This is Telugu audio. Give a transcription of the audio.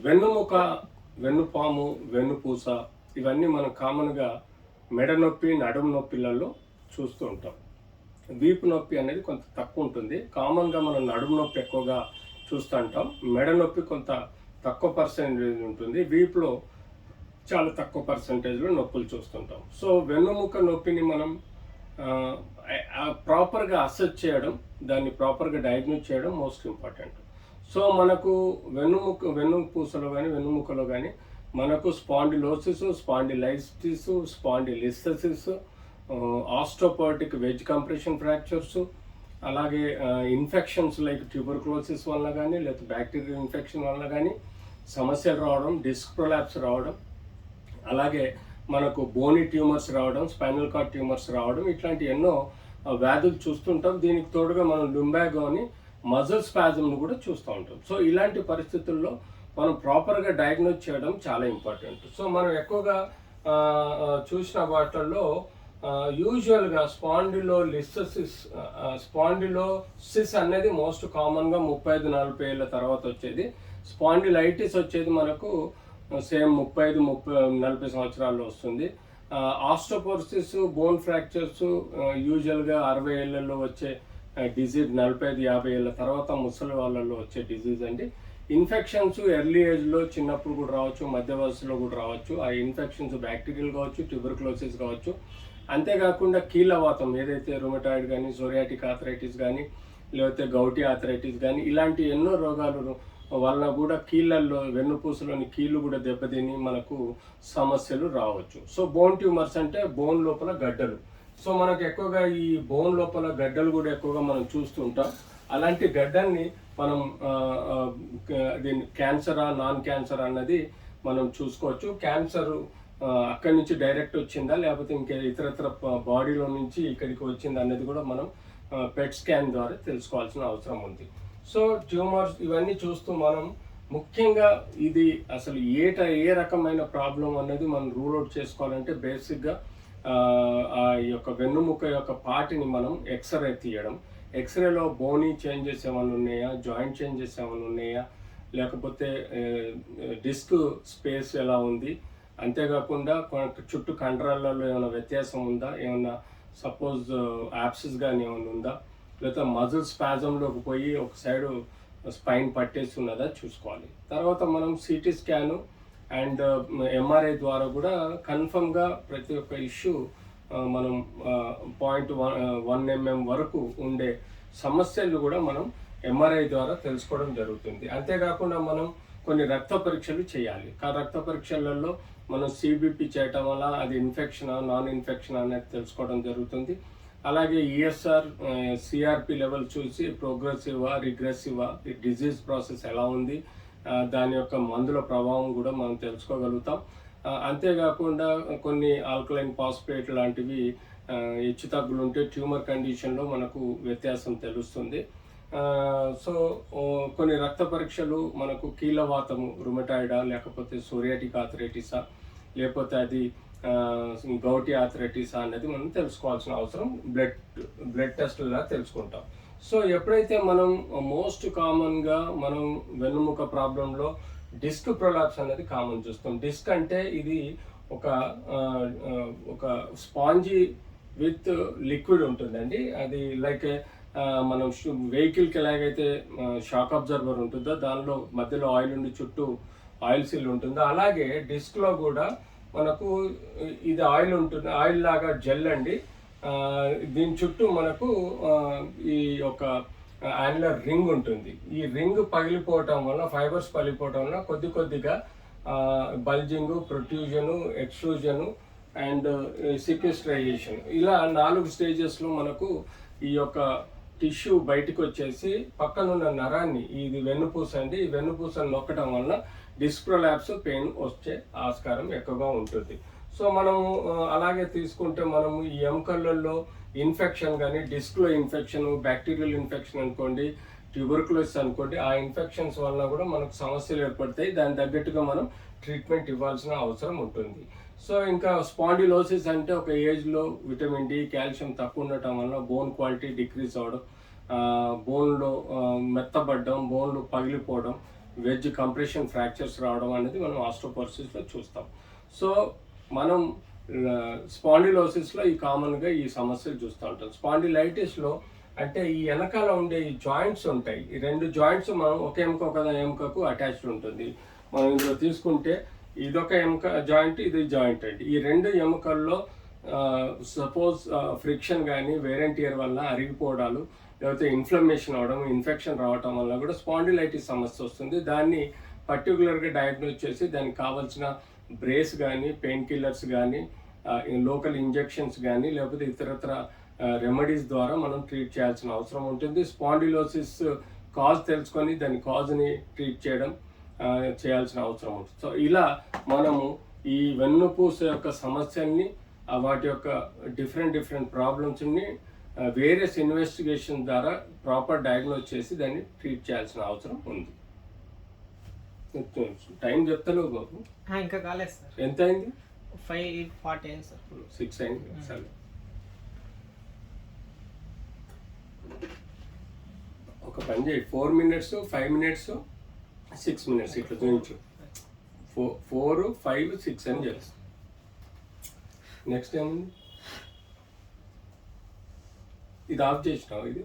వెన్నుముక, వెన్నుపాము, వెన్నుపూస ఇవన్నీ మనం కామన్‌గా మెడ నొప్పి, నడుము నొప్పిలలో చూస్తూ ఉంటాం. వీపు నొప్పి అనేది కొంత తక్కువ ఉంటుంది. కామన్‌గా మనం నడుము నొప్పి ఎక్కువగా చూస్తుంటాం. మెడ నొప్పి కొంత తక్కువ పర్సెంటేజ్ ఉంటుంది. వీపులో చాలా తక్కువ పర్సెంటేజ్‌లో నొప్పులు చూస్తుంటాం. సో, వెన్నుముక నొప్పిని మనం ప్రాపర్‌గా అసెస్ చేయడం, దాన్ని ప్రాపర్‌గా డయాగ్నోస్ చేయడం మోస్ట్ ఇంపార్టెంట్. సో, మనకు వెన్నుపూసలో గానీ, వెన్నుముకలో గానీ మనకు spondylosis, spondylitis, spondylolisthesis, osteoporotic wedge compression fractures, అలాగే ఇన్ఫెక్షన్స్ లైక్ ట్యూబర్క్లోసిస్ వలన గానీ, లేకపోతే బ్యాక్టీరియల్ ఇన్ఫెక్షన్ వలన గానీ సమస్యలు రావడం, డిస్క్ ప్రొలాప్స్ రావడం, అలాగే మనకు బోనీ ట్యూమర్స్ రావడం, స్పైనల్ కార్డ్ ట్యూమర్స్ రావడం, ఇట్లాంటి ఎన్నో వ్యాధులు చూస్తుంటాం. దీనికి తోడుగా మనం లుంబాగో అని మజిల్ స్పాజమ్ను కూడా చూస్తూ ఉంటాం. సో, ఇలాంటి పరిస్థితుల్లో మనం ప్రాపర్‌గా డయాగ్నోస్ చేయడం చాలా ఇంపార్టెంట్. సో, మనం ఎక్కువగా చూసిన వాటిల్లో యూజువల్‌గా స్పాండిలోసిస్ అనేది మోస్ట్ కామన్‌గా 35-40 ఏళ్ల తర్వాత వచ్చేది. స్పాండిలైటిస్ వచ్చేది మనకు సేమ్ 35-40 సంవత్సరాల్లో వస్తుంది. ఆస్టియోపోరోసిస్, బోన్ ఫ్రాక్చర్స్ యూజువల్‌గా 60 ఏళ్లలో వచ్చే డిజీజ్. 45-50 ఏళ్ల తర్వాత ముసలి వాళ్ళలో వచ్చే డిజీజ్ అండి. ఇన్ఫెక్షన్స్ ఎర్లీ ఏజ్లో చిన్నప్పుడు కూడా రావచ్చు, మధ్య వయసులో కూడా రావచ్చు. ఆ ఇన్ఫెక్షన్స్ బ్యాక్టీరియల్ కావచ్చు, ట్యూబర్క్లోసిస్ కావచ్చు. అంతేకాకుండా కీళ్ళవాతం ఏదైతే రుమటాయిడ్ కానీ, సోరియాటిక్ ఆర్థరైటిస్ కానీ, లేకపోతే గౌటీ ఆర్థరైటిస్ కానీ ఇలాంటి ఎన్నో రోగాలు వలన కూడా కీళ్ళల్లో, వెన్నుపూసలోని కీళ్ళు కూడా దెబ్బతిని మనకు సమస్యలు రావచ్చు. సో, బోన్ ట్యూమర్స్ అంటే బోన్ లోపల గడ్డలు. సో, మనకు ఎక్కువగా ఈ బోన్ లోపల గడ్డలు కూడా ఎక్కువగా మనం చూస్తూ ఉంటాం. అలాంటి గడ్డల్ని మనం దీన్ని క్యాన్సరా, నాన్ క్యాన్సర్ అన్నది మనం చూసుకోవచ్చు. క్యాన్సరు అక్కడి నుంచి డైరెక్ట్ వచ్చిందా, లేకపోతే ఇంకా ఇతరత్ర బాడీలో నుంచి ఇక్కడికి వచ్చిందా అనేది కూడా మనం పెట్ స్కాన్ ద్వారా తెలుసుకోవాల్సిన అవసరం ఉంది. సో, ట్యూమర్స్ ఇవన్నీ చూస్తూ మనం ముఖ్యంగా ఇది అసలు ఏ రకమైన ప్రాబ్లం అనేది మనం రూల్ అవుట్ చేసుకోవాలంటే బేసిక్గా ఆ యొక్క వెన్నుముక యొక్క పార్ట్ని మనం ఎక్స్రే తీయడం. ఎక్స్రేలో బోనీ చేంజెస్ ఏమైనా ఉన్నాయా, జాయింట్ చేంజెస్ ఏమైనా ఉన్నాయా, లేకపోతే డిస్క్ స్పేస్ ఎలా ఉంది, అంతేకాకుండా చుట్టూ కండరాలలో ఏమైనా వ్యత్యాసం ఉందా, ఏమైనా సపోజ్ యాప్సిస్ కానీ ఏమైనా ఉందా, లేకపోతే మజిల్ స్పాజంలోకి పోయి ఒక సైడు స్పైన్ పట్టేసి ఉన్నదా చూసుకోవాలి. తర్వాత మనం సిటీ స్కాను అండ్ ఎంఆర్ఐ ద్వారా కూడా కన్ఫర్మ్గా ప్రతి ఒక్క ఇష్యూ మనం 0.1 mm వరకు ఉండే సమస్యలు కూడా మనం ఎంఆర్ఐ ద్వారా తెలుసుకోవడం జరుగుతుంది. అంతేకాకుండా మనం కొన్ని రక్త పరీక్షలు చేయాలి. రక్త పరీక్షలలో మనం సిబిపి చేయటం వల్ల అది ఇన్ఫెక్షనా, నాన్ ఇన్ఫెక్షన్ అనేది తెలుసుకోవడం జరుగుతుంది. అలాగే ఈఎస్ఆర్, సిఆర్పి లెవెల్ చూసి ప్రోగ్రెసివా, రిగ్రెసివా, డిజీజ్ ప్రాసెస్ ఎలా ఉంది, దాని యొక్క మందుల ప్రభావం కూడా మనం తెలుసుకోగలుగుతాం. అంతేకాకుండా కొన్ని ఆల్కలైన్ ఫాస్ఫేట్ లాంటివి హెచ్చు తగ్గులు ఉంటే ట్యూమర్ కండిషన్లో మనకు వ్యత్యాసం తెలుస్తుంది. సో, కొన్ని రక్త పరీక్షలు మనకు కీళ్ళవాతము, రుమటాయిడా, లేకపోతే సోరియాటిక్ ఆర్థరైటిసా, లేకపోతే అది గౌటీ ఆర్థరైటిసా అనేది మనం తెలుసుకోవాల్సిన అవసరం బ్లడ్ టెస్ట్ ద్వారా తెలుసుకుంటాం. సో, ఎప్పుడైతే మనం మోస్ట్ కామన్గా మనం వెన్నుముక ప్రాబ్లంలో డిస్క్ ప్రొలాప్స్ అనేది కామన్ చూస్తాం. డిస్క్ అంటే ఇది ఒక స్పాంజీ విత్ లిక్విడ్ ఉంటుందండి. అది లైక్ మనం వెహికల్కి ఎలాగైతే షాక్ అబ్జర్వర్ ఉంటుందో దానిలో మధ్యలో ఆయిల్ ఉండి చుట్టూ ఆయిల్ సిల్ ఉంటుందో అలాగే డిస్క్లో కూడా మనకు ఇది ఆయిల్ ఉంటుంది. ఆయిల్ లాగా జెల్ అండి. దీని చుట్టూ మనకు ఈ యొక్క యాన్యులర్ రింగ్ ఉంటుంది. ఈ రింగ్ పగిలిపోవటం వల్ల, ఫైబర్స్ పగిలిపోవటం వల్ల కొద్దిగా బల్జింగ్, ప్రొట్రూజను, ఎక్స్ట్రూజను అండ్ సిక్వెస్ట్రైజేషన్ ఇలా 4 స్టేజెస్లో మనకు ఈ యొక్క టిష్యూ బయటకు వచ్చేసి పక్కనున్న నరాన్ని, ఇది వెన్నుపూస అండి, ఈ వెన్నుపూసను నొక్కడం వల్ల డిస్క్ ప్రొలాప్స్, పెయిన్ వచ్చే ఆస్కారం ఎక్కువగా ఉంటుంది. సో, మనము అలాగే తీసుకుంటే మనము ఈ ఎముకలలో ఇన్ఫెక్షన్ కానీ, డిస్క్లో ఇన్ఫెక్షన్, బ్యాక్టీరియల్ ఇన్ఫెక్షన్ అనుకోండి, ట్యూబర్క్లోసిస్ అనుకోండి, ఆ ఇన్ఫెక్షన్స్ వలన కూడా మనకు సమస్యలు ఏర్పడతాయి. దాని తగ్గట్టుగా మనం ట్రీట్మెంట్ ఇవ్వాల్సిన అవసరం ఉంటుంది. సో, ఇంకా స్పాండిలోసిస్ అంటే ఒక ఏజ్లో విటమిన్ డి, కాల్షియం తక్కువ ఉండటం వల్ల బోన్ క్వాలిటీ డిక్రీజ్ అవ్వడం, బోన్లో మెత్తబడడం, బోన్లు పగిలిపోవడం, వెజ్ కంప్రెషన్ ఫ్రాక్చర్స్ రావడం అనేది మనం ఆస్ట్రోపోరోసిస్లో చూస్తాం. సో మనం స్పాండిలోసిస్లో ఈ కామన్గా ఈ సమస్యలు చూస్తూ ఉంటాం. స్పాండిలైటిస్లో అంటే ఈ వెనకాల ఉండే ఈ జాయింట్స్ ఉంటాయి, ఈ రెండు జాయింట్స్ మనం ఒక ఎముక ఒక ఎముకకు అటాచ్డ్ ఉంటుంది. మనం ఇందులో తీసుకుంటే ఇదొక ఎముక జాయింట్, ఇది జాయింట్ అండి. ఈ రెండు ఎముకల్లో సపోజ్ ఫ్రిక్షన్ కానీ వేరెంటియర్ వల్ల అరిగిపోవడాలు, లేకపోతే ఇన్ఫ్లమేషన్ అవడం, ఇన్ఫెక్షన్ రావడం వల్ల కూడా స్పాండిలైటిస్ సమస్య వస్తుంది. దాన్ని పర్టికులర్గా డయాగ్నోస్ చేసి దానికి కావాల్సిన బ్రేస్ కానీ, పెయిన్ కిల్లర్స్ కానీ, లోకల్ ఇంజెక్షన్స్ కానీ, లేకపోతే ఇతరత్ర రెమెడీస్ ద్వారా మనం ట్రీట్ చేయాల్సిన అవసరం ఉంటుంది. స్పాండిలోసిస్ కాజ్ తెలుసుకొని దాని కాజ్ని ట్రీట్ చేయడం చేయాల్సిన అవసరం ఉంటుంది. సో ఇలా మనము ఈ వెన్నుపూస యొక్క సమస్యల్ని, వాటి యొక్క డిఫరెంట్ ప్రాబ్లమ్స్ని వేరియస్ ఇన్వెస్టిగేషన్ ద్వారా ప్రాపర్ డయాగ్నోస్ చేసి దాన్ని ట్రీట్ చేయాల్సిన అవసరం ఉంది. టైం చెప్తలేవు బాబు? ఇంకా కాలేదు సార్. ఎంత అయింది? 5:40 అయింది సార్. 6 అయింది. సరే, ఒక పని చేయి, 4 minutes, 5 minutes, 6 minutes ఇట్లా చూపించు. 4, 5, 6 అని చెప్పు. నెక్స్ట్ ఏముంది? ఇది ఆఫ్ చేసినావు ఇది?